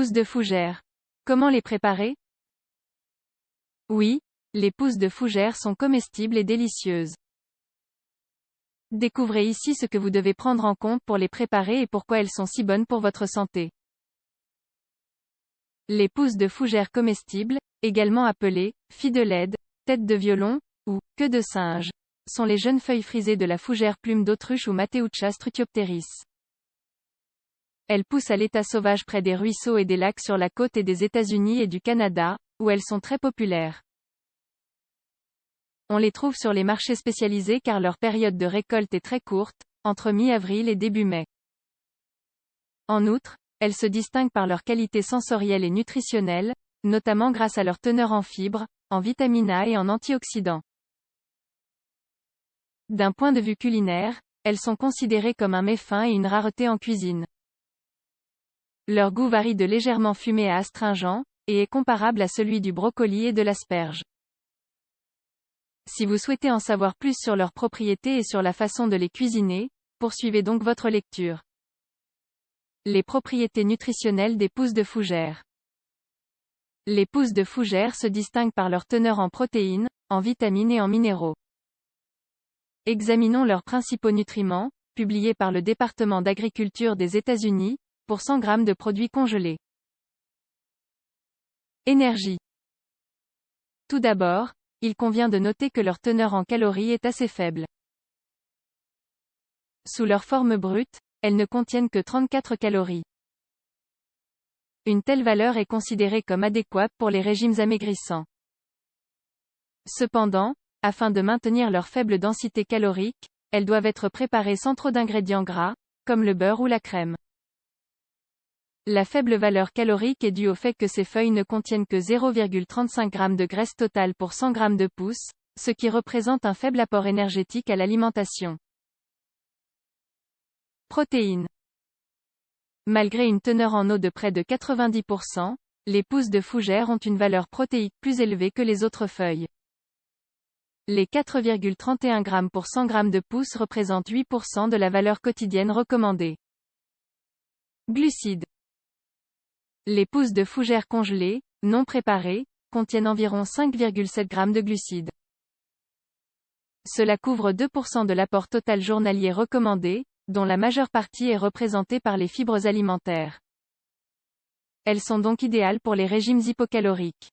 Pousses de fougères. Comment les préparer? Oui, les pousses de fougères sont comestibles et délicieuses. Découvrez ici ce que vous devez prendre en compte pour les préparer et pourquoi elles sont si bonnes pour votre santé. Les pousses de fougères comestibles, également appelées filles de LED, tête de violon, ou queue de singe, sont les jeunes feuilles frisées de la fougère plume d'autruche ou Mateuccia strutiopteris. Elles poussent à l'état sauvage près des ruisseaux et des lacs sur la côte des États-Unis et du Canada, où elles sont très populaires. On les trouve sur les marchés spécialisés car leur période de récolte est très courte, entre mi-avril et début mai. En outre, elles se distinguent par leur qualité sensorielle et nutritionnelle, notamment grâce à leur teneur en fibres, en vitamine A et en antioxydants. D'un point de vue culinaire, elles sont considérées comme un mets fin et une rareté en cuisine. Leur goût varie de légèrement fumé à astringent, et est comparable à celui du brocoli et de l'asperge. Si vous souhaitez en savoir plus sur leurs propriétés et sur la façon de les cuisiner, poursuivez donc votre lecture. Les propriétés nutritionnelles des pousses de fougères. Les pousses de fougères se distinguent par leur teneur en protéines, en vitamines et en minéraux. Examinons leurs principaux nutriments, publiés par le département d'agriculture des États-Unis, pour 100 g de produits congelés. Énergie. Tout d'abord, il convient de noter que leur teneur en calories est assez faible. Sous leur forme brute, elles ne contiennent que 34 calories. Une telle valeur est considérée comme adéquate pour les régimes amaigrissants. Cependant, afin de maintenir leur faible densité calorique, elles doivent être préparées sans trop d'ingrédients gras, comme le beurre ou la crème. La faible valeur calorique est due au fait que ces feuilles ne contiennent que 0,35 g de graisse totale pour 100 g de pousses, ce qui représente un faible apport énergétique à l'alimentation. Protéines. Malgré une teneur en eau de près de 90%, les pousses de fougères ont une valeur protéique plus élevée que les autres feuilles. Les 4,31 g pour 100 g de pousses représentent 8% de la valeur quotidienne recommandée. Glucides. Les pousses de fougères congelées, non préparées, contiennent environ 5,7 g de glucides. Cela couvre 2% de l'apport total journalier recommandé, dont la majeure partie est représentée par les fibres alimentaires. Elles sont donc idéales pour les régimes hypocaloriques.